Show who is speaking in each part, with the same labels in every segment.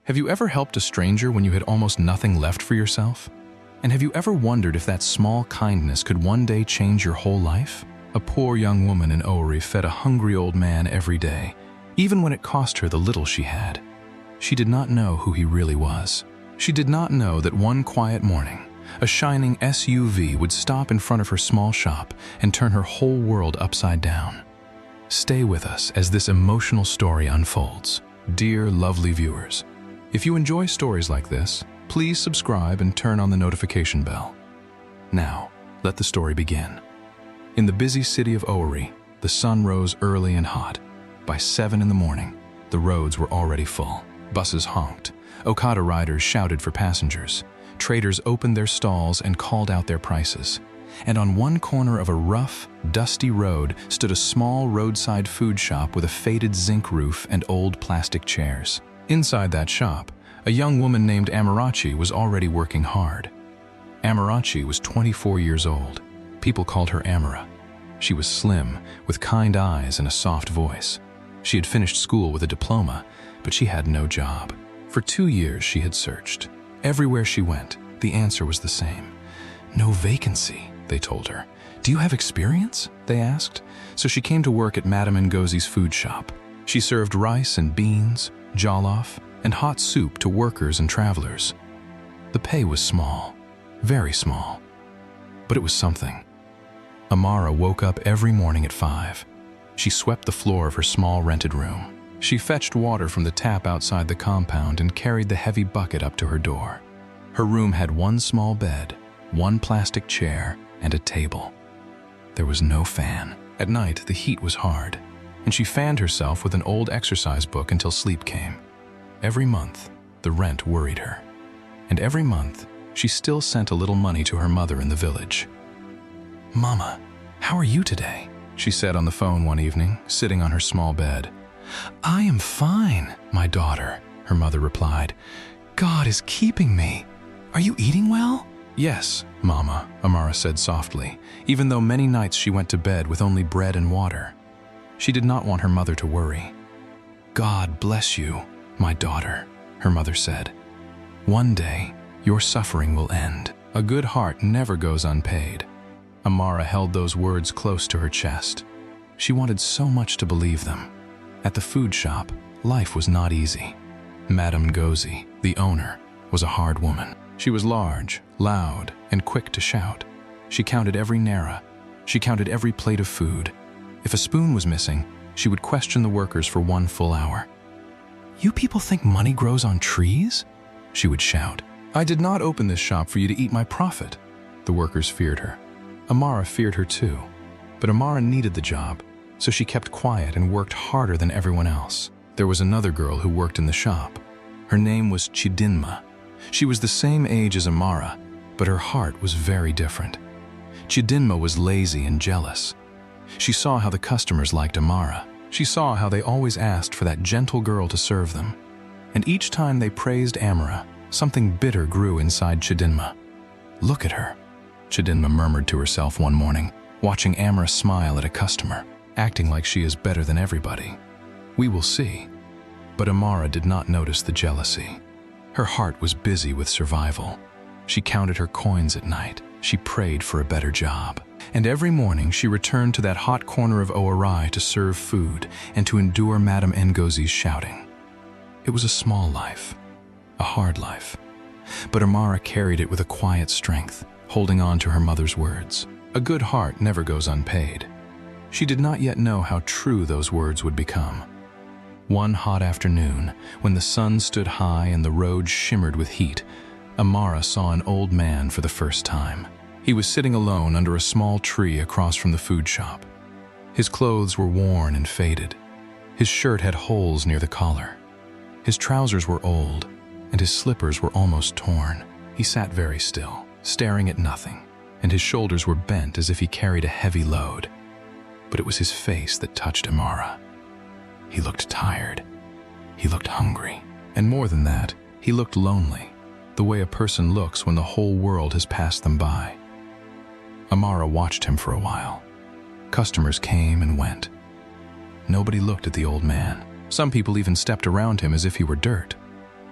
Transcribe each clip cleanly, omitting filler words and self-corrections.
Speaker 1: Have you ever helped a stranger when you had almost nothing left for yourself? And have you ever wondered if that small kindness could one day change your whole life? A poor young woman in Owerri fed a hungry old man every day, even when it cost her the little she had. She did not know who he really was. She did not know that one quiet morning, a shining SUV would stop in front of her small shop and turn her whole world upside down. Stay with us as this emotional story unfolds. Dear lovely viewers, if you enjoy stories like this, please subscribe and turn on the notification bell. Now, let the story begin. In the busy city of Owerri, the sun rose early and hot. By 7 in the morning, the roads were already full. Buses honked. Okada riders shouted for passengers. Traders opened their stalls and called out their prices. And on one corner of a rough, dusty road stood a small roadside food shop with a faded zinc roof and old plastic chairs. Inside that shop, a young woman named Amara was already working hard. Amara was 24 years old. People called her Amara. She was slim, with kind eyes and a soft voice. She had finished school with a diploma, but she had no job. For 2 years she had searched. Everywhere she went, the answer was the same. No vacancy, they told her. Do you have experience? They asked. So she came to work at Madame Ngozi's food shop. She served rice and beans, jollof, and hot soup to workers and travelers. The pay was small, very small, but it was something. Amara woke up every morning at 5. She swept the floor of her small rented room. She fetched water from the tap outside the compound and carried the heavy bucket up to her door. Her room had one small bed, one plastic chair, and a table. There was no fan. At night, the heat was hard, and she fanned herself with an old exercise book until sleep came. Every month, the rent worried her. And every month, she still sent a little money to her mother in the village. "Mama, how are you today?" she said on the phone one evening, sitting on her small bed. "I am fine, my daughter," her mother replied. "God is keeping me. Are you eating well?" "Yes, Mama," Amara said softly, even though many nights she went to bed with only bread and water. She did not want her mother to worry. "God bless you, my daughter," her mother said. "One day, your suffering will end. A good heart never goes unpaid." Amara held those words close to her chest. She wanted so much to believe them. At the food shop, life was not easy. Madame Ngozi, the owner, was a hard woman. She was large, loud, and quick to shout. She counted every naira. She counted every plate of food. If a spoon was missing, she would question the workers for 1 full hour. "You people think money grows on trees?" she would shout. "I did not open this shop for you to eat my profit." The workers feared her. Amara feared her too. But Amara needed the job, so she kept quiet and worked harder than everyone else. There was another girl who worked in the shop. Her name was Chidinma. She was the same age as Amara, but her heart was very different. Chidinma was lazy and jealous. She saw how the customers liked Amara. She saw how they always asked for that gentle girl to serve them. And each time they praised Amara, something bitter grew inside Chidinma. "Look at her," Chidinma murmured to herself one morning, watching Amara smile at a customer, acting like she is better than everybody. "We will see." But Amara did not notice the jealousy. Her heart was busy with survival. She counted her coins at night. She prayed for a better job. And every morning she returned to that hot corner of Owerri to serve food and to endure Madame Ngozi's shouting. It was a small life, a hard life. But Amara carried it with a quiet strength, holding on to her mother's words. A good heart never goes unpaid. She did not yet know how true those words would become. One hot afternoon, when the sun stood high and the road shimmered with heat, Amara saw an old man for the first time. He was sitting alone under a small tree across from the food shop. His clothes were worn and faded. His shirt had holes near the collar. His trousers were old, and his slippers were almost torn. He sat very still, staring at nothing, and his shoulders were bent as if he carried a heavy load. But it was his face that touched Amara. He looked tired. He looked hungry. And more than that, he looked lonely, the way a person looks when the whole world has passed them by. Amara watched him for a while. Customers came and went. Nobody looked at the old man. Some people even stepped around him as if he were dirt.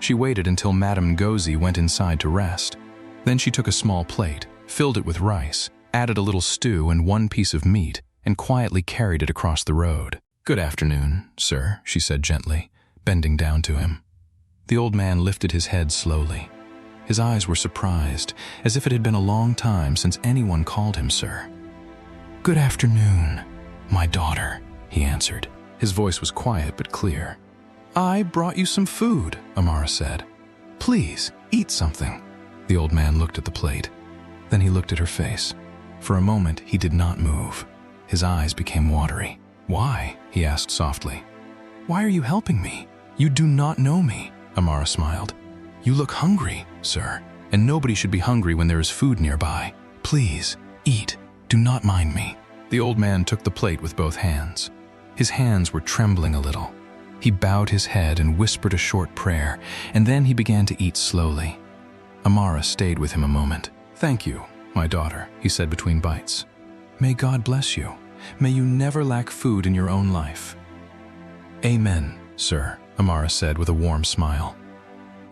Speaker 1: She waited until Madame Ngozi went inside to rest. Then she took a small plate, filled it with rice, added a little stew and one piece of meat, and quietly carried it across the road. "Good afternoon, sir," she said gently, bending down to him. The old man lifted his head slowly. His eyes were surprised, as if it had been a long time since anyone called him sir. "Good afternoon, my daughter," he answered. His voice was quiet but clear. "I brought you some food," Amara said. "Please, eat something." The old man looked at the plate. Then he looked at her face. For a moment, he did not move. His eyes became watery. "Why?" he asked softly. "Why are you helping me? You do not know me," Amara smiled. "You look hungry, sir, and nobody should be hungry when there is food nearby. Please, eat. Do not mind me." The old man took the plate with both hands. His hands were trembling a little. He bowed his head and whispered a short prayer, and then he began to eat slowly. Amara stayed with him a moment. "Thank you, my daughter," he said between bites. "May God bless you. May you never lack food in your own life." "Amen, sir," Amara said with a warm smile.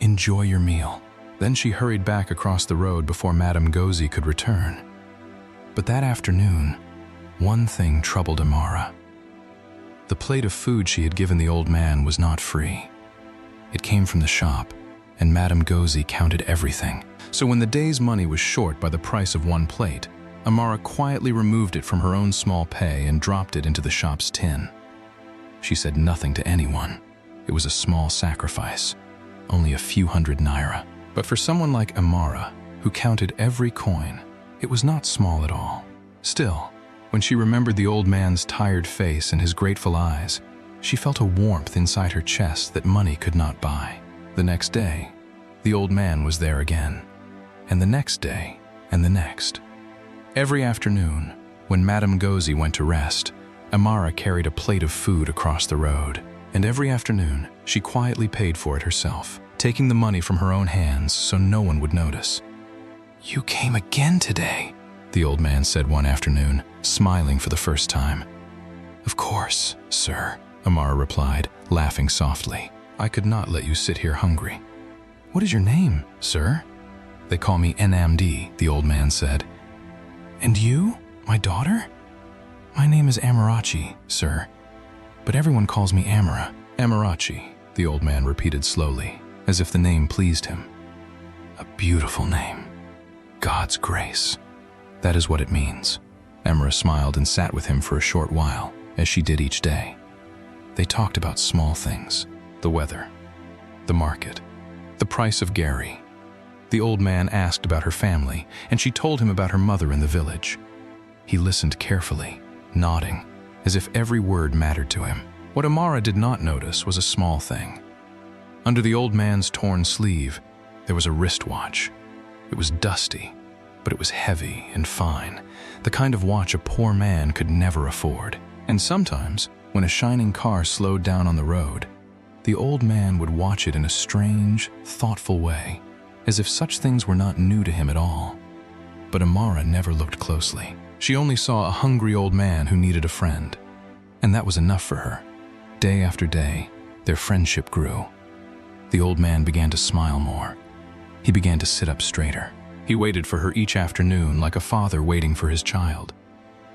Speaker 1: "Enjoy your meal." Then she hurried back across the road before Madame Ngozi could return. But that afternoon, one thing troubled Amara. The plate of food she had given the old man was not free. It came from the shop, and Madame Ngozi counted everything. So when the day's money was short by the price of one plate, Amara quietly removed it from her own small pay and dropped it into the shop's tin. She said nothing to anyone. It was a small sacrifice, only a few hundred naira. But for someone like Amara, who counted every coin, it was not small at all. Still, when she remembered the old man's tired face and his grateful eyes, she felt a warmth inside her chest that money could not buy. The next day, the old man was there again, and the next day, and the next. Every afternoon, when Madame Ngozi went to rest, Amara carried a plate of food across the road, and every afternoon, she quietly paid for it herself, taking the money from her own hands so no one would notice. "You came again today," the old man said one afternoon, smiling for the first time. "Of course, sir," Amara replied, laughing softly. "I could not let you sit here hungry." "What is your name, sir?" "They call me NMD," the old man said. "And you, my daughter?" "My name is Amarachi, sir, but everyone calls me Amara." "Amarachi," the old man repeated slowly, as if the name pleased him. "A beautiful name. God's grace. That is what it means." Amara smiled and sat with him for a short while, as she did each day. They talked about small things, the weather, the market, the price of Gary. The old man asked about her family, and she told him about her mother in the village. He listened carefully, nodding, as if every word mattered to him. What Amara did not notice was a small thing. Under the old man's torn sleeve, there was a wristwatch. It was dusty, but it was heavy and fine, the kind of watch a poor man could never afford. And sometimes, when a shining car slowed down on the road, the old man would watch it in a strange, thoughtful way, as if such things were not new to him at all. But Amara never looked closely. She only saw a hungry old man who needed a friend, and that was enough for her. Day after day, their friendship grew. The old man began to smile more. He began to sit up straighter. He waited for her each afternoon like a father waiting for his child.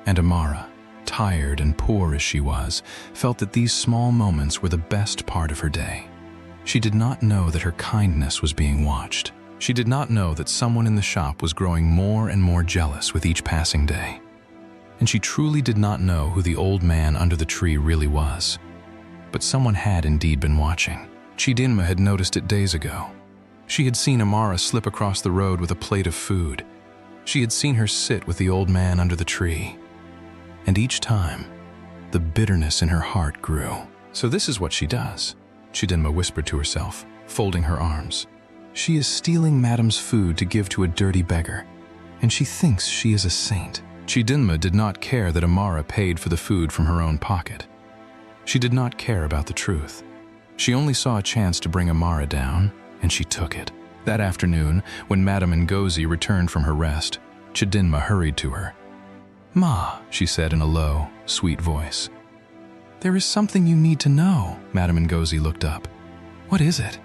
Speaker 1: And Amara, tired and poor as she was, felt that these small moments were the best part of her day. She did not know that her kindness was being watched. She did not know that someone in the shop was growing more and more jealous with each passing day. And she truly did not know who the old man under the tree really was. But someone had indeed been watching. Chidinma had noticed it days ago. She had seen Amara slip across the road with a plate of food. She had seen her sit with the old man under the tree. And each time, the bitterness in her heart grew. "So this is what she does," Chidinma whispered to herself, folding her arms. "She is stealing Madame's food to give to a dirty beggar, and she thinks she is a saint." Chidinma did not care that Amara paid for the food from her own pocket. She did not care about the truth. She only saw a chance to bring Amara down, and she took it. That afternoon, when Madame Ngozi returned from her rest, Chidinma hurried to her. "Ma," she said in a low, sweet voice. "There is something you need to know." Madame Ngozi looked up. "What is it?"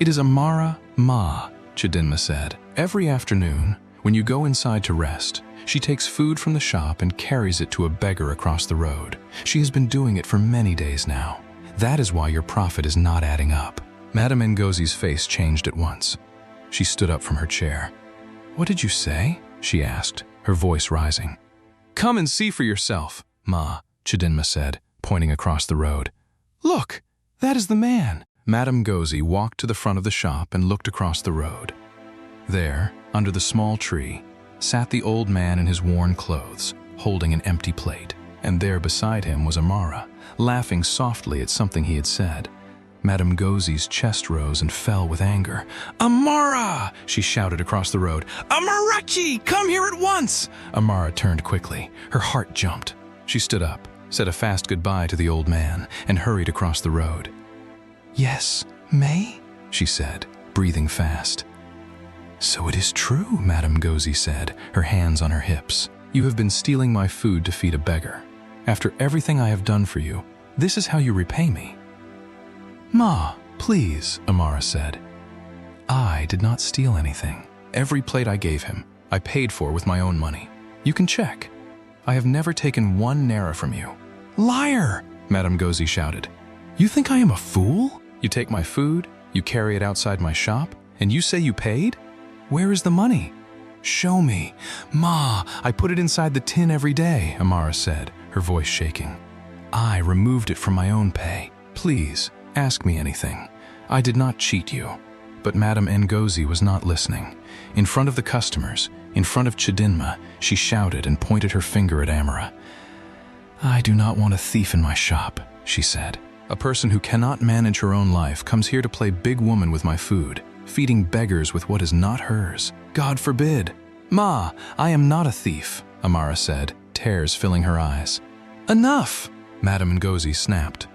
Speaker 1: "It is Amara, Ma," Chidinma said. "Every afternoon, when you go inside to rest, she takes food from the shop and carries it to a beggar across the road. She has been doing it for many days now. That is why your profit is not adding up." Madame Ngozi's face changed at once. She stood up from her chair. "What did you say?" she asked, her voice rising. "Come and see for yourself, Ma," Chidinma said, pointing across the road. "Look, that is the man." Madame Ngozi walked to the front of the shop and looked across the road. There, under the small tree, sat the old man in his worn clothes, holding an empty plate. And there beside him was Amara, laughing softly at something he had said. Madame Ngozi's chest rose and fell with anger. "Amara!" she shouted across the road. "Amarachi, come here at once!" Amara turned quickly. Her heart jumped. She stood up, said a fast goodbye to the old man, and hurried across the road. "Yes, May?" she said, breathing fast. "So it is true," Madame Ngozi said, her hands on her hips. "You have been stealing my food to feed a beggar. After everything I have done for you, this is how you repay me." "Ma, please," Amara said. "I did not steal anything. Every plate I gave him, I paid for with my own money. You can check. I have never taken 1 naira from you." "Liar!" Madame Ngozi shouted. "You think I am a fool? You take my food, you carry it outside my shop, and you say you paid? Where is the money? Show me." "Ma, I put it inside the tin every day," Amara said, her voice shaking. "I removed it from my own pay. Please, ask me anything. I did not cheat you." But Madame Ngozi was not listening. In front of the customers, in front of Chidinma, she shouted and pointed her finger at Amara. "I do not want a thief in my shop," she said. "A person who cannot manage her own life comes here to play big woman with my food, feeding beggars with what is not hers. God forbid." "Ma, I am not a thief," Amara said, tears filling her eyes. "Enough!" Madame Ngozi snapped.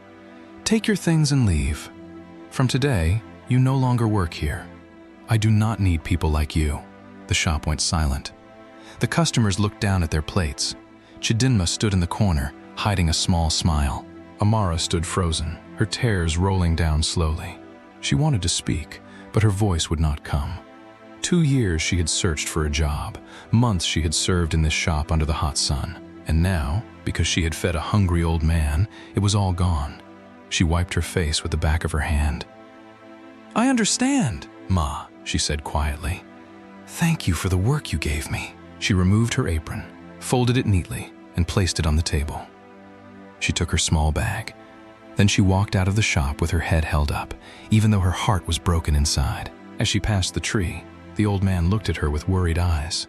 Speaker 1: "Take your things and leave. From today, you no longer work here. I do not need people like you." The shop went silent. The customers looked down at their plates. Chidinma stood in the corner, hiding a small smile. Amara stood frozen, her tears rolling down slowly. She wanted to speak, but her voice would not come. 2 years she had searched for a job. Months she had served in this shop under the hot sun. And now, because she had fed a hungry old man, it was all gone. She wiped her face with the back of her hand. "I understand, Ma," she said quietly. "Thank you for the work you gave me." She removed her apron, folded it neatly, and placed it on the table. She took her small bag. Then she walked out of the shop with her head held up, even though her heart was broken inside. As she passed the tree, the old man looked at her with worried eyes.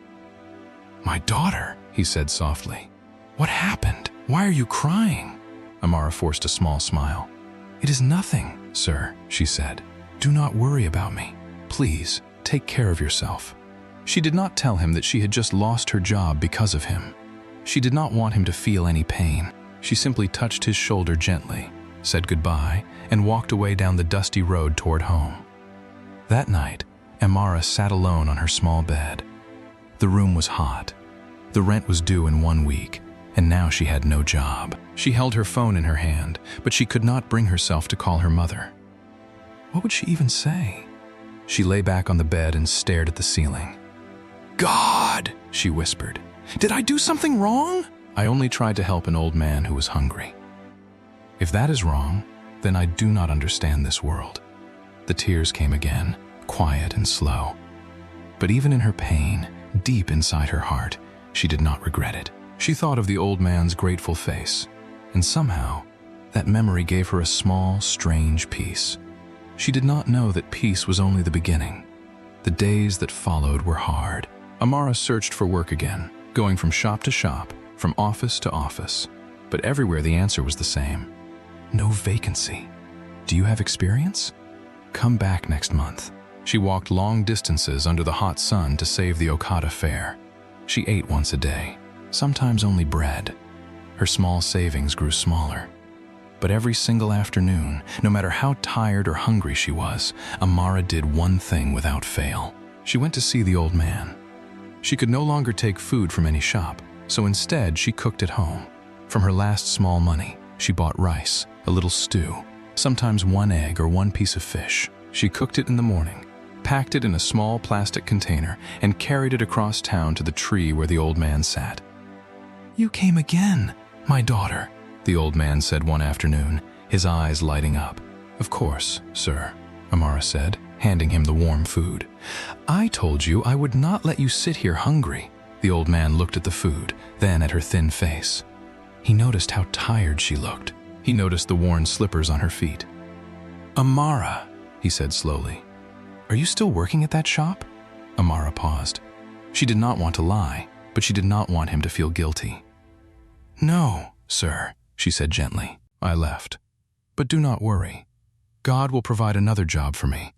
Speaker 1: "My daughter," he said softly. "What happened? Why are you crying?" Amara forced a small smile. "It is nothing, sir," she said. "Do not worry about me. Please, take care of yourself." She did not tell him that she had just lost her job because of him. She did not want him to feel any pain. She simply touched his shoulder gently, said goodbye, and walked away down the dusty road toward home. That night, Amara sat alone on her small bed. The room was hot. The rent was due in 1 week, and now she had no job. She held her phone in her hand, but she could not bring herself to call her mother. What would she even say? She lay back on the bed and stared at the ceiling. "God," she whispered, "did I do something wrong? I only tried to help an old man who was hungry. If that is wrong, then I do not understand this world." The tears came again, quiet and slow. But even in her pain, deep inside her heart, she did not regret it. She thought of the old man's grateful face, and somehow, that memory gave her a small, strange peace. She did not know that peace was only the beginning. The days that followed were hard. Amara searched for work again, going from shop to shop, from office to office. But everywhere the answer was the same. No vacancy. Do you have experience? Come back next month. She walked long distances under the hot sun to save the Okada fare. She ate once a day, sometimes only bread. Her small savings grew smaller. But every single afternoon, no matter how tired or hungry she was, Amara did one thing without fail. She went to see the old man. She could no longer take food from any shop, so instead she cooked at home. From her last small money, she bought rice, a little stew, sometimes 1 egg or 1 piece of fish. She cooked it in the morning, packed it in a small plastic container, and carried it across town to the tree where the old man sat. "You came again, my daughter," the old man said one afternoon, his eyes lighting up. "Of course, sir," Amara said, handing him the warm food. "I told you I would not let you sit here hungry." The old man looked at the food, then at her thin face. He noticed how tired she looked. He noticed the worn slippers on her feet. "Amara," he said slowly, "are you still working at that shop?" Amara paused. She did not want to lie, but she did not want him to feel guilty. "No, sir," she said gently. "I left. But do not worry. God will provide another job for me.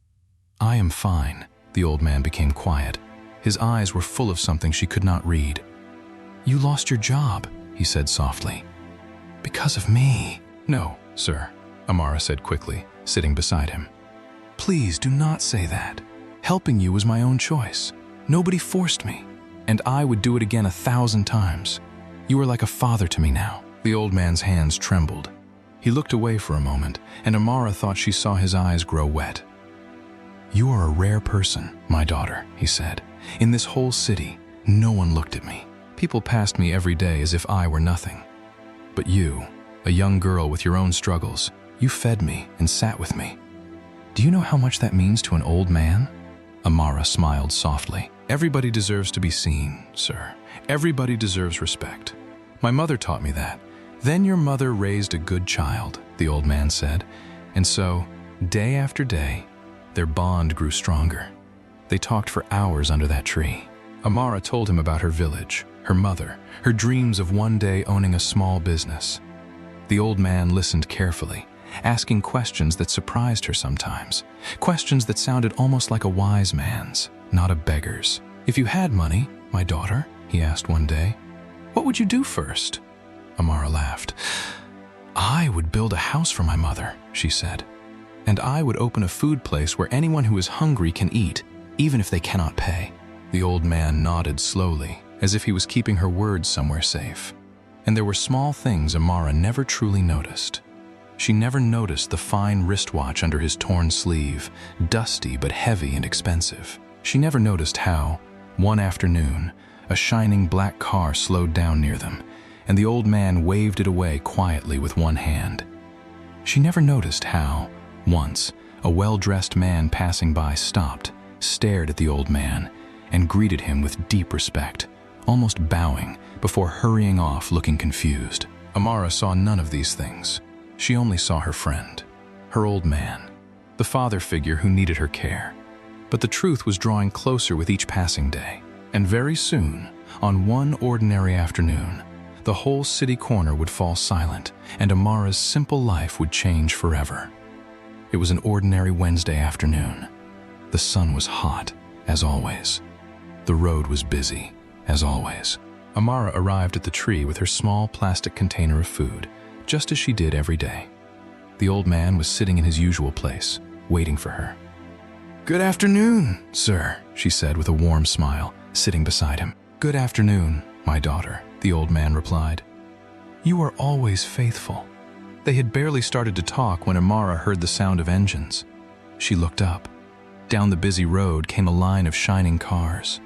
Speaker 1: I am fine." The old man became quiet. His eyes were full of something she could not read. "You lost your job," he said softly. "Because of me." "No, sir," Amara said quickly, sitting beside him. "Please do not say that. Helping you was my own choice. Nobody forced me, and I would do it again 1,000 times. You are like a father to me now." The old man's hands trembled. He looked away for a moment, and Amara thought she saw his eyes grow wet. "You are a rare person, my daughter," he said. "In this whole city, no one looked at me. People passed me every day as if I were nothing. But you, a young girl with your own struggles, you fed me and sat with me. Do you know how much that means to an old man?" Amara smiled softly. "Everybody deserves to be seen, sir. Everybody deserves respect. My mother taught me that. Then your mother raised a good child," the old man said. And so, day after day, their bond grew stronger. They talked for hours under that tree. Amara told him about her village, her mother, her dreams of one day owning a small business. The old man listened carefully, asking questions that surprised her sometimes, questions that sounded almost like a wise man's, not a beggar's. "If you had money, my daughter," he asked one day, "what would you do first?" Amara laughed. "I would build a house for my mother," she said. "And I would open a food place where anyone who is hungry can eat, even if they cannot pay." The old man nodded slowly, as if he was keeping her words somewhere safe. And there were small things Amara never truly noticed. She never noticed the fine wristwatch under his torn sleeve, dusty but heavy and expensive. She never noticed how, one afternoon, a shining black car slowed down near them, and the old man waved it away quietly with one hand. She never noticed how, once, a well-dressed man passing by stopped, stared at the old man, and greeted him with deep respect, almost bowing, before hurrying off looking confused. Amara saw none of these things. She only saw her friend, her old man, the father figure who needed her care. But the truth was drawing closer with each passing day, and very soon, on one ordinary afternoon, the whole city corner would fall silent, and Amara's simple life would change forever. It was an ordinary Wednesday afternoon. The sun was hot, as always. The road was busy, as always. Amara arrived at the tree with her small plastic container of food, just as she did every day. The old man was sitting in his usual place, waiting for her. "Good afternoon, sir," she said with a warm smile, sitting beside him. "Good afternoon, my daughter," the old man replied. "You are always faithful." They had barely started to talk when Amara heard the sound of engines. She looked up. Down the busy road came a line of shining cars,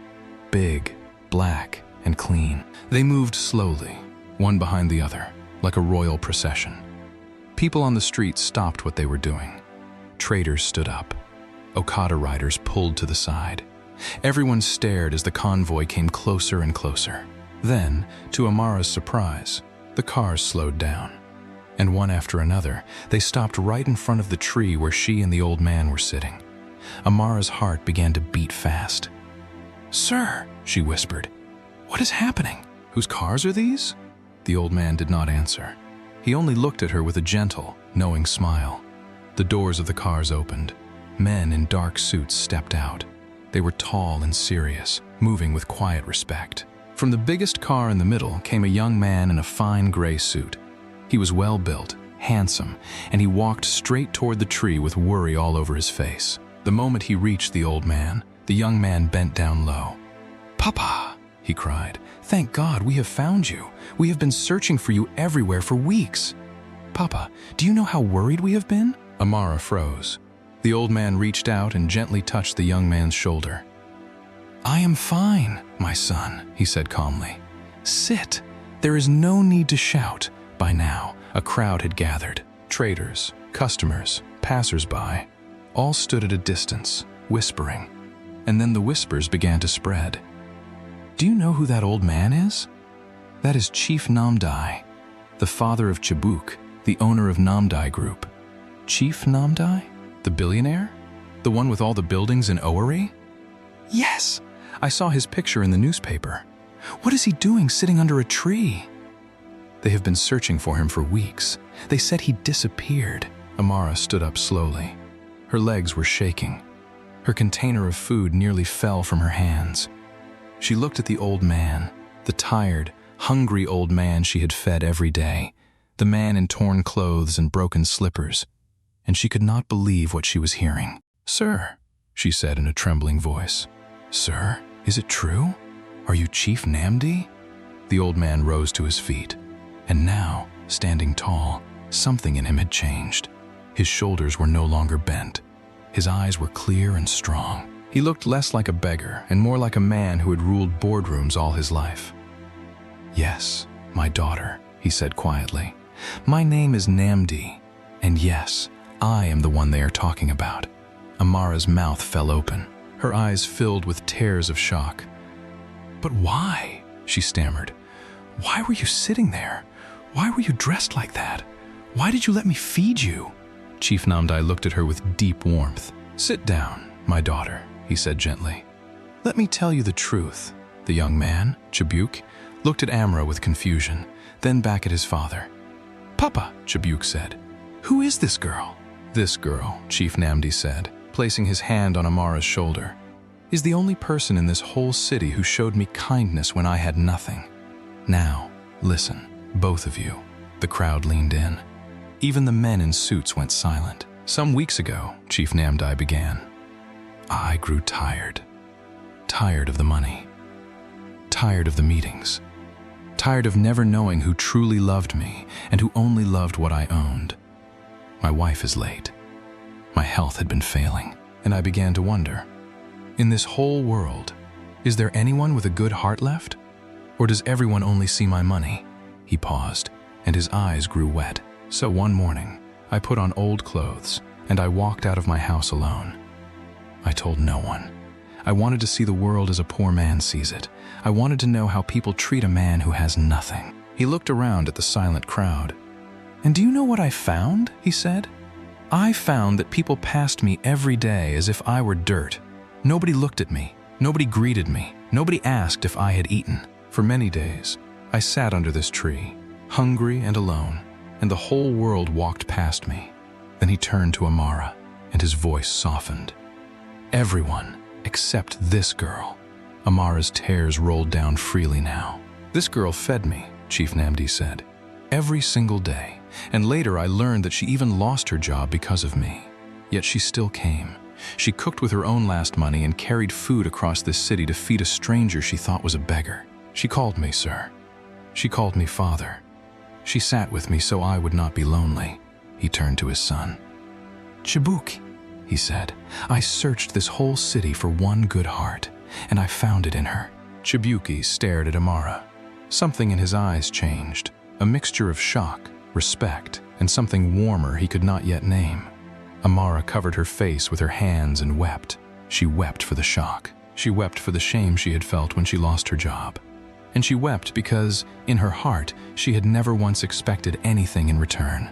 Speaker 1: big, black, and clean. They moved slowly, one behind the other, like a royal procession. People on the street stopped what they were doing. Traders stood up. Okada riders pulled to the side. Everyone stared as the convoy came closer and closer. Then, to Amara's surprise, the cars slowed down. And one after another, they stopped right in front of the tree where she and the old man were sitting. Amara's heart began to beat fast. "Sir," she whispered, "what is happening? Whose cars are these?" The old man did not answer. He only looked at her with a gentle, knowing smile. The doors of the cars opened. Men in dark suits stepped out. They were tall and serious, moving with quiet respect. From the biggest car in the middle came a young man in a fine gray suit. He was well-built, handsome, and he walked straight toward the tree with worry all over his face. The moment he reached the old man, the young man bent down low. "Papa," he cried, "thank God we have found you. We have been searching for you everywhere for weeks. Papa, do you know how worried we have been?" Amara froze. The old man reached out and gently touched the young man's shoulder. "I am fine, my son," he said calmly. "Sit. There is no need to shout." By now, a crowd had gathered. Traders, customers, passers-by, all stood at a distance, whispering. And then the whispers began to spread. "Do you know who that old man is? That is Chief Namdai, the father of Chibuk, the owner of Namdai Group." "Chief Namdai? The billionaire? The one with all the buildings in Owerri?" "Yes, I saw his picture in the newspaper. What is he doing sitting under a tree?" "They have been searching for him for weeks. They said he disappeared." Amara stood up slowly. Her legs were shaking. Her container of food nearly fell from her hands. She looked at the old man, the tired, hungry old man she had fed every day, the man in torn clothes and broken slippers, and she could not believe what she was hearing. "Sir," she said in a trembling voice. "Sir, is it true? Are you Chief Namdi?" The old man rose to his feet, and now, standing tall, something in him had changed. His shoulders were no longer bent. His eyes were clear and strong. He looked less like a beggar and more like a man who had ruled boardrooms all his life. "Yes, my daughter," he said quietly. "My name is Namdi, and yes, I am the one they are talking about." Amara's mouth fell open. Her eyes filled with tears of shock. "But why?" she stammered. "Why were you sitting there? Why were you dressed like that? Why did you let me feed you?" Chief Namdai looked at her with deep warmth. "Sit down, my daughter," he said gently. "Let me tell you the truth." The young man, Chibuk, looked at Amara with confusion, then back at his father. "Papa," Chibuk said, "who is this girl?" "This girl," Chief Namdi said, placing his hand on Amara's shoulder, "is the only person in this whole city who showed me kindness when I had nothing. Now, listen, both of you." The crowd leaned in. Even the men in suits went silent. "Some weeks ago," Chief Namdai began, "I grew tired. Tired of the money. Tired of the meetings. Tired of never knowing who truly loved me and who only loved what I owned. My wife is late. My health had been failing, and I began to wonder, in this whole world, is there anyone with a good heart left? Or does everyone only see my money?" He paused, and his eyes grew wet. "So one morning, I put on old clothes, and I walked out of my house alone. I told no one. I wanted to see the world as a poor man sees it. I wanted to know how people treat a man who has nothing." He looked around at the silent crowd. "And do you know what I found?" he said. "I found that people passed me every day as if I were dirt. Nobody looked at me. Nobody greeted me. Nobody asked if I had eaten. For many days, I sat under this tree, hungry and alone, and the whole world walked past me." Then he turned to Amara, and his voice softened. "Everyone except this girl." Amara's tears rolled down freely now. "This girl fed me," Chief Namdi said, "every single day, and later I learned that she even lost her job because of me. Yet she still came. She cooked with her own last money and carried food across this city to feed a stranger she thought was a beggar. She called me, sir. She called me father. She sat with me so I would not be lonely." He turned to his son. "Chibuk," he said, "I searched this whole city for one good heart, and I found it in her." Chibuki stared at Amara. Something in his eyes changed, a mixture of shock, respect, and something warmer he could not yet name. Amara covered her face with her hands and wept. She wept for the shock. She wept for the shame she had felt when she lost her job. And she wept because, in her heart, she had never once expected anything in return.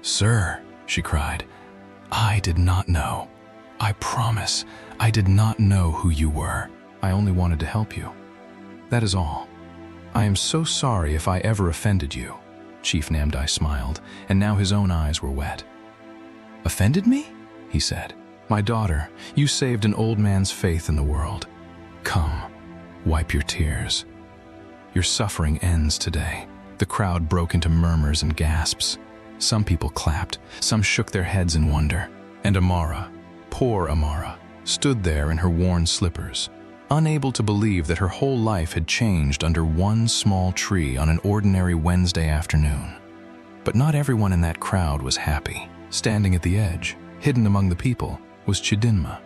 Speaker 1: "Sir," she cried, "I did not know. I promise, I did not know who you were. I only wanted to help you. That is all. I am so sorry if I ever offended you." Chief Namdai smiled, and now his own eyes were wet. "Offended me?" he said. "My daughter, you saved an old man's faith in the world. Come, wipe your tears. Your suffering ends today." The crowd broke into murmurs and gasps. Some people clapped, some shook their heads in wonder. And Amara, poor Amara, stood there in her worn slippers, unable to believe that her whole life had changed under one small tree on an ordinary Wednesday afternoon. But not everyone in that crowd was happy. Standing at the edge, hidden among the people, was Chidinma.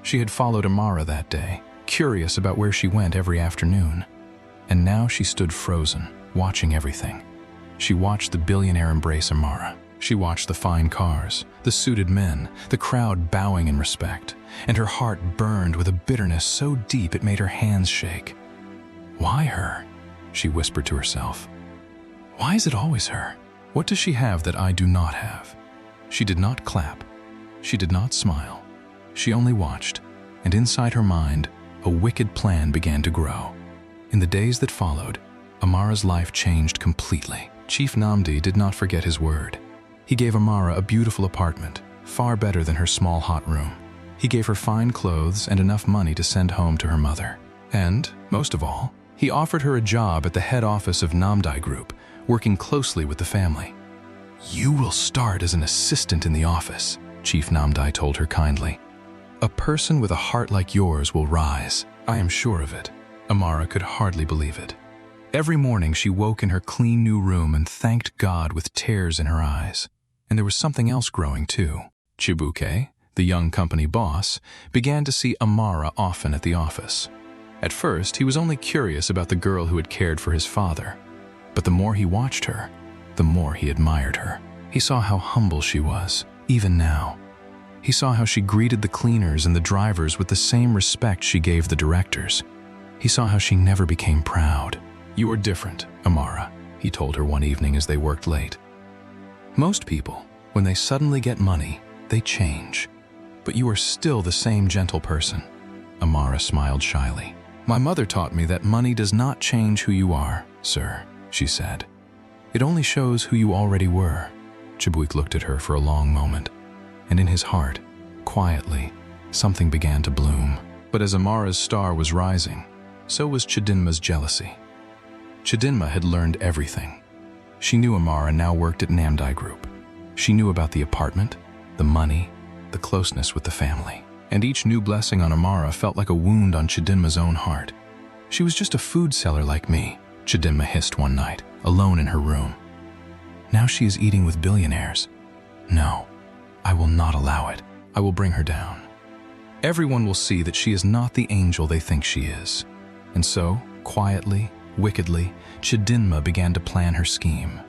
Speaker 1: She had followed Amara that day, curious about where she went every afternoon. And now she stood frozen, watching everything. She watched the billionaire embrace Amara. She watched the fine cars, the suited men, the crowd bowing in respect, and her heart burned with a bitterness so deep it made her hands shake. Why her? She whispered to herself. Why is it always her? What does she have that I do not have? She did not clap. She did not smile. She only watched, and inside her mind, a wicked plan began to grow. In the days that followed, Amara's life changed completely. Chief Namdi did not forget his word. He gave Amara a beautiful apartment, far better than her small hot room. He gave her fine clothes and enough money to send home to her mother. And, most of all, he offered her a job at the head office of Namdi Group, working closely with the family. "You will start as an assistant in the office," Chief Namdi told her kindly. "A person with a heart like yours will rise. I am sure of it." Amara could hardly believe it. Every morning she woke in her clean new room and thanked God with tears in her eyes. And there was something else growing too. Chibuke, the young company boss, began to see Amara often at the office. At first, he was only curious about the girl who had cared for his father. But the more he watched her, the more he admired her. He saw how humble she was, even now. He saw how she greeted the cleaners and the drivers with the same respect she gave the directors. He saw how she never became proud. "You are different, Amara," he told her one evening as they worked late. "Most people, when they suddenly get money, they change. But you are still the same gentle person." Amara smiled shyly. "My mother taught me that money does not change who you are, sir," she said. "It only shows who you already were." Chibuik looked at her for a long moment, and in his heart, quietly, something began to bloom. But as Amara's star was rising, so was Chidinma's jealousy. Chidinma had learned everything. She knew Amara now worked at Namdi Group. She knew about the apartment, the money, the closeness with the family. And each new blessing on Amara felt like a wound on Chidinma's own heart. "She was just a food seller like me," Chidinma hissed one night, alone in her room. "Now she is eating with billionaires. No, I will not allow it. I will bring her down. Everyone will see that she is not the angel they think she is." And so, quietly, wickedly, Chidinma began to plan her scheme.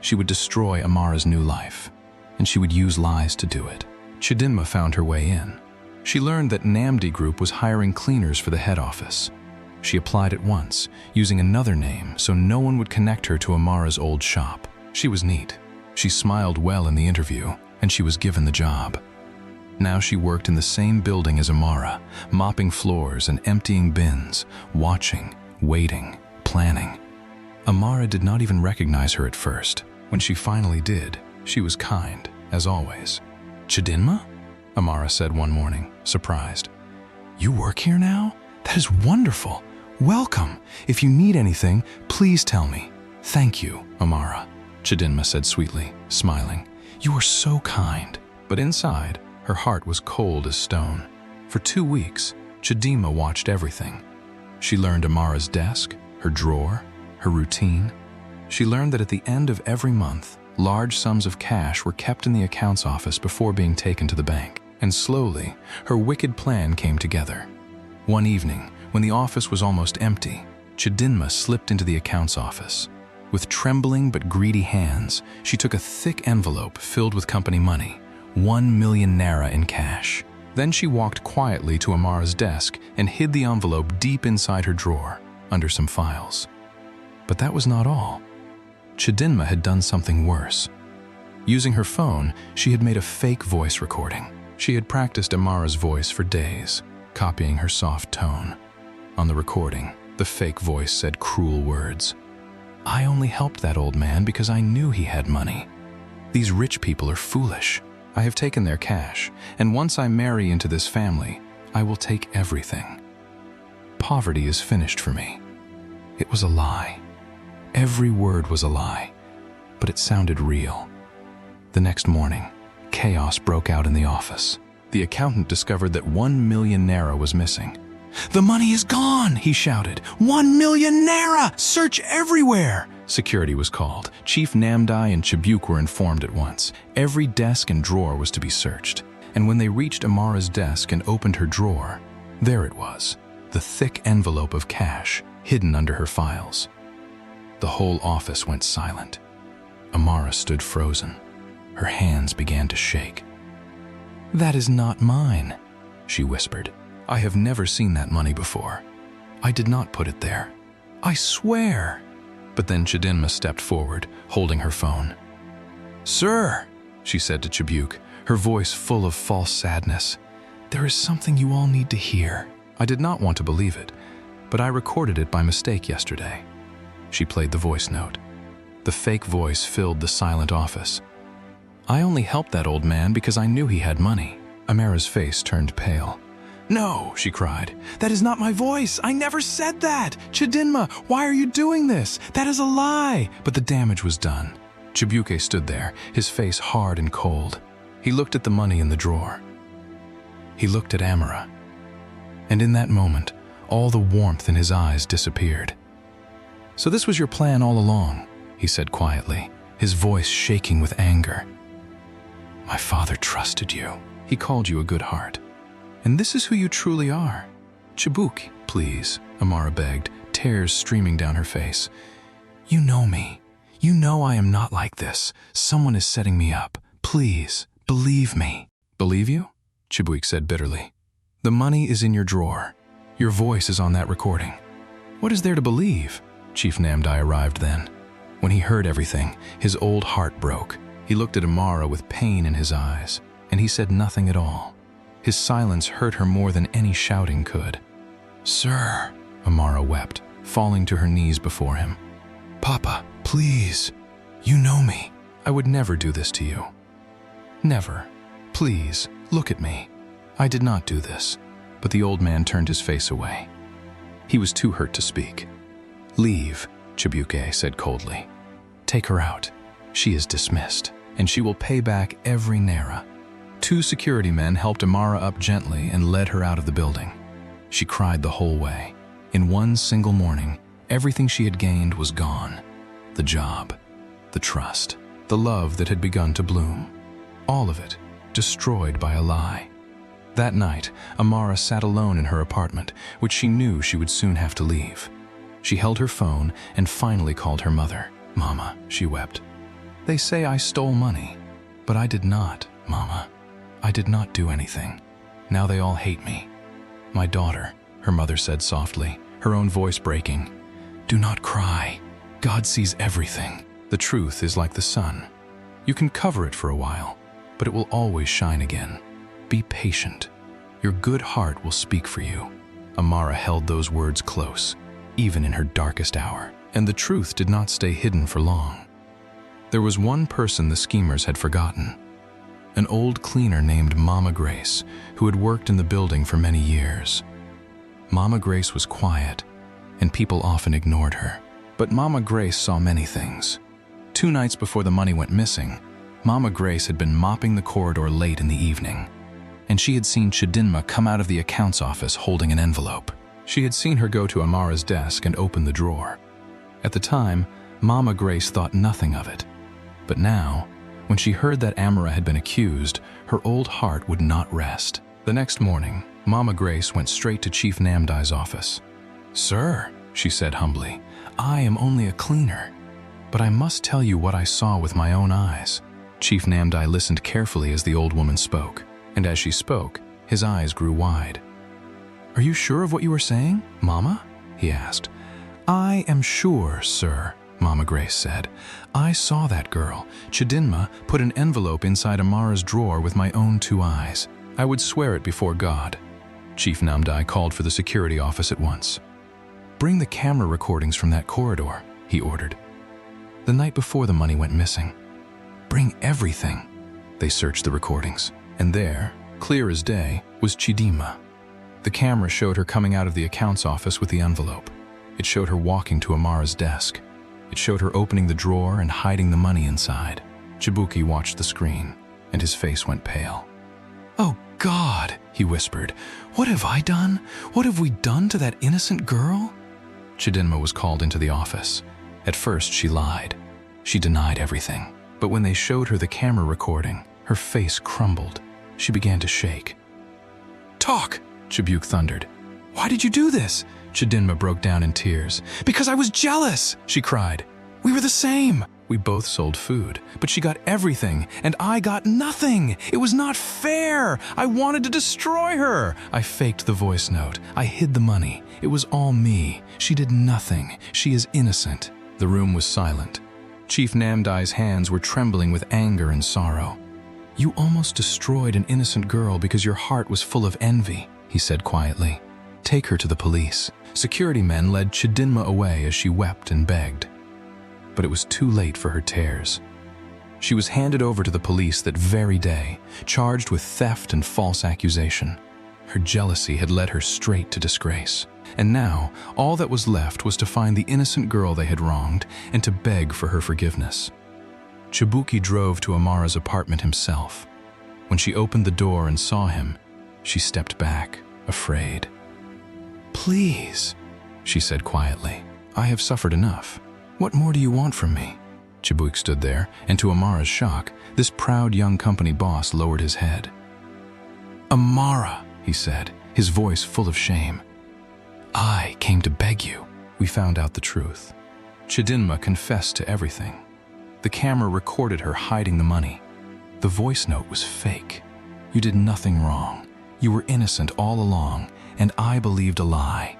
Speaker 1: She would destroy Amara's new life, and she would use lies to do it. Chidinma found her way in. She learned that Namdi Group was hiring cleaners for the head office. She applied at once, using another name so no one would connect her to Amara's old shop. She was neat. She smiled well in the interview, and she was given the job. Now she worked in the same building as Amara, mopping floors and emptying bins, watching, waiting, planning. Amara did not even recognize her at first. When she finally did, she was kind, as always. "Chidinma?" Amara said one morning, surprised. "You work here now? That is wonderful. Welcome. If you need anything, please tell me." "Thank you, Amara," Chidinma said sweetly, smiling. "You are so kind." But inside, her heart was cold as stone. For 2 weeks, Chidinma watched everything. She learned Amara's desk, her drawer, her routine. She learned that at the end of every month, large sums of cash were kept in the accounts office before being taken to the bank. And slowly, her wicked plan came together. One evening, when the office was almost empty, Chidinma slipped into the accounts office. With trembling but greedy hands, she took a thick envelope filled with company money, 1 million naira in cash. Then she walked quietly to Amara's desk and hid the envelope deep inside her drawer, under some files. But that was not all. Chidinma had done something worse. Using her phone, she had made a fake voice recording. She had practiced Amara's voice for days, copying her soft tone. On the recording, the fake voice said cruel words. "I only helped that old man because I knew he had money. These rich people are foolish. I have taken their cash, and once I marry into this family, I will take everything. Poverty is finished for me." It was a lie. Every word was a lie, but it sounded real. The next morning, chaos broke out in the office. The accountant discovered that 1 million naira was missing. "The money is gone!" he shouted. 1 million naira! Search everywhere! Security was called. Chief Namdai and Chibuk were informed at once. Every desk and drawer was to be searched. And when they reached Amara's desk and opened her drawer, there it was, the thick envelope of cash hidden under her files. The whole office went silent. Amara stood frozen. Her hands began to shake. "That is not mine," she whispered. "I have never seen that money before. I did not put it there. I swear." But then Chidinma stepped forward, holding her phone. "Sir," she said to Chibuk, her voice full of false sadness, "there is something you all need to hear." I did not want to believe it, but I recorded it by mistake yesterday. She played the voice note. The fake voice filled the silent office. "I only helped that old man because I knew he had money." Amara's face turned pale. "No," she cried. "That is not my voice. I never said that. Chidinma, why are you doing this? That is a lie." But the damage was done. Chibuke stood there, his face hard and cold. He looked at the money in the drawer. He looked at Amara. And in that moment, all the warmth in his eyes disappeared. "So this was your plan all along," he said quietly, his voice shaking with anger. "My father trusted you. He called you a good heart. And this is who you truly are." "Chibuk, please," Amara begged, tears streaming down her face. "You know me. You know I am not like this. Someone is setting me up. Please, believe me." "Believe you?" Chibuk said bitterly. "The money is in your drawer. Your voice is on that recording. What is there to believe?" Chief Namdai arrived then. When he heard everything, his old heart broke. He looked at Amara with pain in his eyes, and he said nothing at all. His silence hurt her more than any shouting could. "Sir," Amara wept, falling to her knees before him. "Papa, please. You know me. I would never do this to you. Never. Please, look at me. I did not do this." But the old man turned his face away. He was too hurt to speak. "Leave," Chibuke said coldly. "Take her out. She is dismissed, and she will pay back every naira." 2 security men helped Amara up gently and led her out of the building. She cried the whole way. In one single morning, everything she had gained was gone. The job, the trust, the love that had begun to bloom. All of it destroyed by a lie. That night, Amara sat alone in her apartment, which she knew she would soon have to leave. She held her phone and finally called her mother. "Mama," she wept. "They say I stole money, but I did not, Mama. I did not do anything. Now they all hate me." "My daughter," her mother said softly, her own voice breaking. "Do not cry. God sees everything. The truth is like the sun. You can cover it for a while, but it will always shine again. Be patient. Your good heart will speak for you." Amara held those words close, even in her darkest hour. And the truth did not stay hidden for long. There was one person the schemers had forgotten. An old cleaner named Mama Grace, who had worked in the building for many years. Mama Grace was quiet, and people often ignored her. But Mama Grace saw many things. 2 nights before the money went missing, Mama Grace had been mopping the corridor late in the evening, and she had seen Chidinma come out of the accounts office holding an envelope. She had seen her go to Amara's desk and open the drawer. At the time, Mama Grace thought nothing of it. But now, when she heard that Amara had been accused, her old heart would not rest. The next morning, Mama Grace went straight to Chief Namdai's office. "Sir," she said humbly, "I am only a cleaner, but I must tell you what I saw with my own eyes." Chief Namdai listened carefully as the old woman spoke, and as she spoke, his eyes grew wide. "Are you sure of what you were saying, Mama?" he asked. "I am sure, sir," Mama Grace said. "I saw that girl, Chidinma, put an envelope inside Amara's drawer with my own 2 eyes. I would swear it before God." Chief Namdai called for the security office at once. "Bring the camera recordings from that corridor," he ordered. "The night before the money went missing. Bring everything." They searched the recordings, and there, clear as day, was Chidinma. The camera showed her coming out of the accounts office with the envelope. It showed her walking to Amara's desk. It showed her opening the drawer and hiding the money inside. Chibuki watched the screen, and his face went pale. "Oh God," he whispered. "What have I done? What have we done to that innocent girl?" Chidinma was called into the office. At first, she lied. She denied everything. But when they showed her the camera recording, her face crumbled. She began to shake. "Talk!" Chibuk thundered. "Why did you do this?" Chidinma broke down in tears. "Because I was jealous!" she cried. "We were the same. We both sold food, but she got everything, and I got nothing. It was not fair. I wanted to destroy her. I faked the voice note. I hid the money. It was all me. She did nothing. She is innocent." The room was silent. Chief Namdai's hands were trembling with anger and sorrow. "You almost destroyed an innocent girl because your heart was full of envy," he said quietly. "Take her to the police." Security men led Chidinma away as she wept and begged. But it was too late for her tears. She was handed over to the police that very day, charged with theft and false accusation. Her jealousy had led her straight to disgrace. And now, all that was left was to find the innocent girl they had wronged and to beg for her forgiveness. Chibuki drove to Amara's apartment himself. When she opened the door and saw him, she stepped back, afraid. "Please," she said quietly, "I have suffered enough. What more do you want from me?" Chibuki stood there, and to Amara's shock, this proud young company boss lowered his head. "Amara," he said, his voice full of shame. "I came to beg you." We found out the truth. Chidinma confessed to everything. The camera recorded her hiding the money. The voice note was fake. "You did nothing wrong. You were innocent all along, and I believed a lie."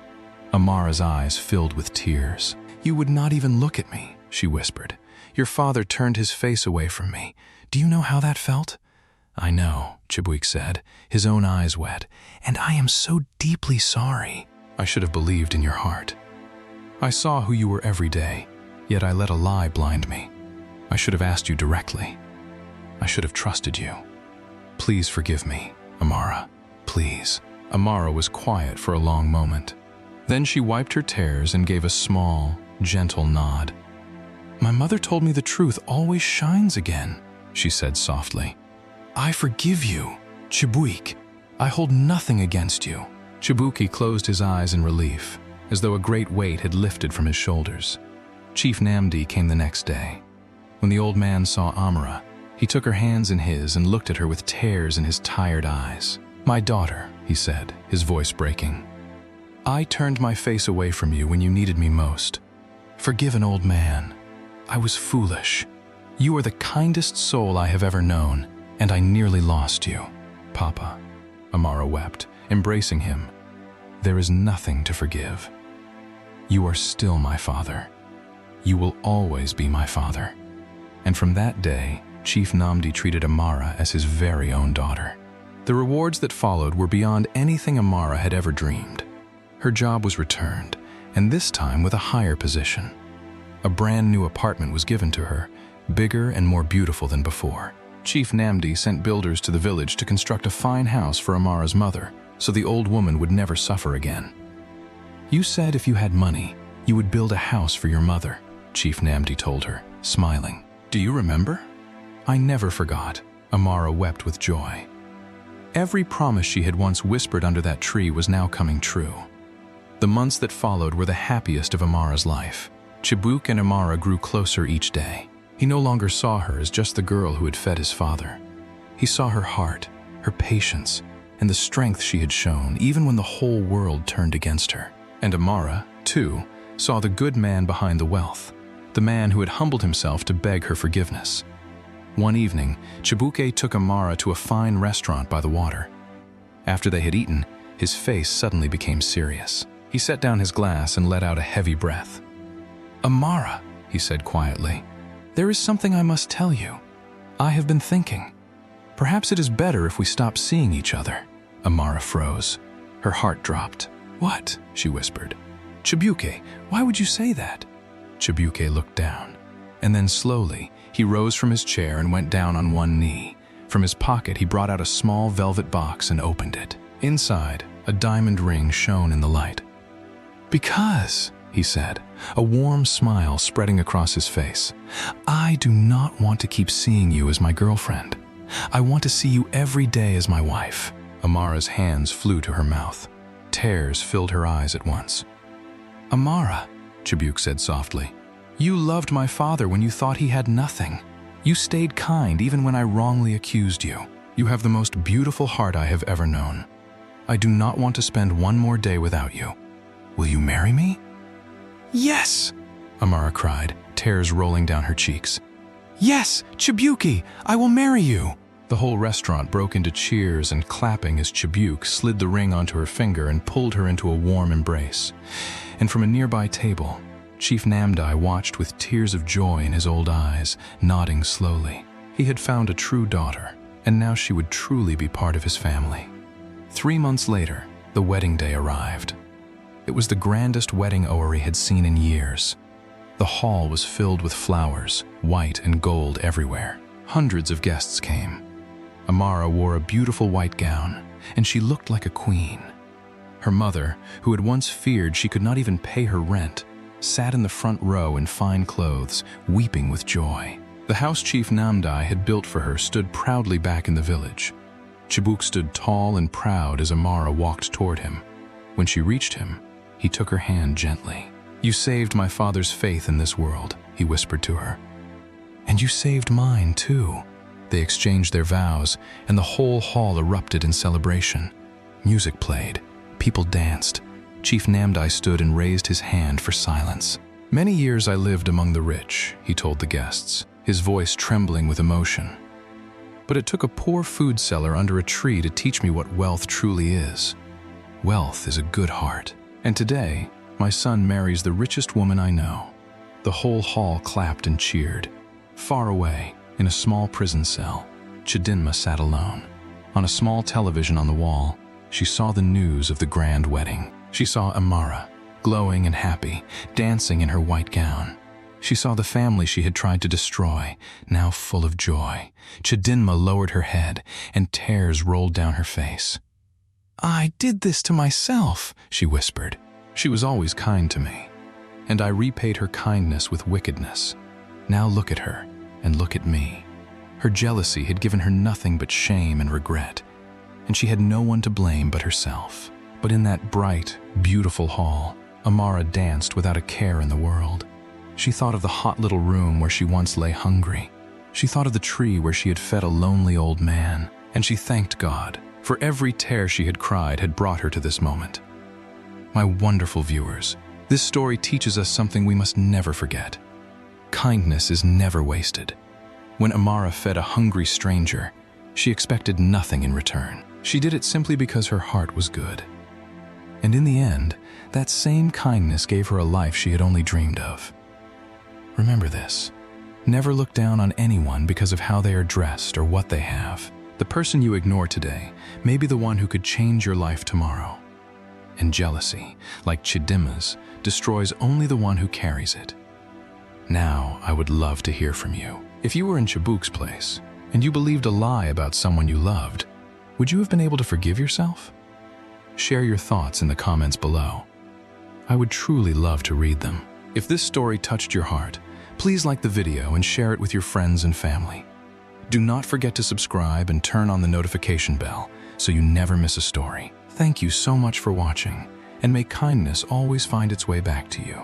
Speaker 1: Amara's eyes filled with tears. "You would not even look at me," she whispered. "Your father turned his face away from me. Do you know how that felt?" "I know," Chibuik said, his own eyes wet, "and I am so deeply sorry. I should have believed in your heart. I saw who you were every day, yet I let a lie blind me. I should have asked you directly. I should have trusted you. Please forgive me, Amara, please." Amara was quiet for a long moment. Then she wiped her tears and gave a small, gentle nod. "My mother told me the truth always shines again," she said softly. "I forgive you, Chibuik. I hold nothing against you." Chibuki closed his eyes in relief, as though a great weight had lifted from his shoulders. Chief Namdi came the next day. When the old man saw Amara, he took her hands in his and looked at her with tears in his tired eyes. "My daughter," he said, his voice breaking. "I turned my face away from you when you needed me most. Forgive an old man. I was foolish. You are the kindest soul I have ever known, and I nearly lost you." "Papa," Amara wept, embracing him. "There is nothing to forgive. You are still my father. You will always be my father." And from that day, Chief Namdi treated Amara as his very own daughter. The rewards that followed were beyond anything Amara had ever dreamed. Her job was returned, and this time with a higher position. A brand new apartment was given to her, bigger and more beautiful than before. Chief Namdi sent builders to the village to construct a fine house for Amara's mother, so the old woman would never suffer again. "You said if you had money, you would build a house for your mother," Chief Namdi told her, smiling. "Do you remember?" "I never forgot." Amara wept with joy. Every promise she had once whispered under that tree was now coming true. The months that followed were the happiest of Amara's life. Chibuk and Amara grew closer each day. He no longer saw her as just the girl who had fed his father. He saw her heart, her patience, and the strength she had shown even when the whole world turned against her. And Amara, too, saw the good man behind the wealth, the man who had humbled himself to beg her forgiveness. One evening, Chibuke took Amara to a fine restaurant by the water. After they had eaten, his face suddenly became serious. He set down his glass and let out a heavy breath. "Amara," he said quietly, "there is something I must tell you. I have been thinking. Perhaps it is better if we stop seeing each other." Amara froze. Her heart dropped. "What?" she whispered. "Chibuke, why would you say that?" Chibuke looked down, and then slowly, he rose from his chair and went down on one knee. From his pocket, he brought out a small velvet box and opened it. Inside, a diamond ring shone in the light. "Because," he said, a warm smile spreading across his face, "I do not want to keep seeing you as my girlfriend. I want to see you every day as my wife." Amara's hands flew to her mouth. Tears filled her eyes at once. "Amara," Chibuk said softly, You loved my father when you thought he had nothing. You stayed kind even when I wrongly accused you. You have the most beautiful heart I have ever known. I do not want to spend one more day without you. Will you marry me?" "Yes!" Amara cried, tears rolling down her cheeks. "Yes, Chibuke, I will marry you!" The whole restaurant broke into cheers and clapping as Chibuke slid the ring onto her finger and pulled her into a warm embrace. And from a nearby table, Chief Namdai watched with tears of joy in his old eyes, nodding slowly. He had found a true daughter, and now she would truly be part of his family. 3 months later, the wedding day arrived. It was the grandest wedding Owerri had seen in years. The hall was filled with flowers, white and gold everywhere. Hundreds of guests came. Amara wore a beautiful white gown, and she looked like a queen. Her mother, who had once feared she could not even pay her rent, sat in the front row in fine clothes, weeping with joy. The house chief Namdai had built for her stood proudly back in the village. Chibuke stood tall and proud as Amara walked toward him. When she reached him, he took her hand gently. "You saved my father's faith in this world," he whispered to her. "And you saved mine, too." They exchanged their vows, and the whole hall erupted in celebration. Music played. People danced. Chief Namdai stood and raised his hand for silence. "Many years I lived among the rich," he told the guests, his voice trembling with emotion. "But it took a poor food seller under a tree to teach me what wealth truly is. Wealth is a good heart. And today, my son marries the richest woman I know." The whole hall clapped and cheered. Far away, in a small prison cell, Chidinma sat alone. On a small television on the wall, she saw the news of the grand wedding. She saw Amara, glowing and happy, dancing in her white gown. She saw the family she had tried to destroy, now full of joy. Chidinma lowered her head, and tears rolled down her face. "I did this to myself," she whispered. "She was always kind to me, and I repaid her kindness with wickedness. Now look at her, and look at me." Her jealousy had given her nothing but shame and regret, and she had no one to blame but herself. But in that bright, beautiful hall, Amara danced without a care in the world. She thought of the hot little room where she once lay hungry. She thought of the tree where she had fed a lonely old man, and she thanked God, for every tear she had cried had brought her to this moment. My wonderful viewers, this story teaches us something we must never forget. Kindness is never wasted. When Amara fed a hungry stranger, she expected nothing in return. She did it simply because her heart was good. And in the end, that same kindness gave her a life she had only dreamed of. Remember this. Never look down on anyone because of how they are dressed or what they have. The person you ignore today may be the one who could change your life tomorrow. And jealousy, like Chidinma's, destroys only the one who carries it. Now, I would love to hear from you. If you were in Chibuke's place, and you believed a lie about someone you loved, would you have been able to forgive yourself? Share your thoughts in the comments below. I would truly love to read them. If this story touched your heart, please like the video and share it with your friends and family. Do not forget to subscribe and turn on the notification bell so you never miss a story. Thank you so much for watching, and may kindness always find its way back to you.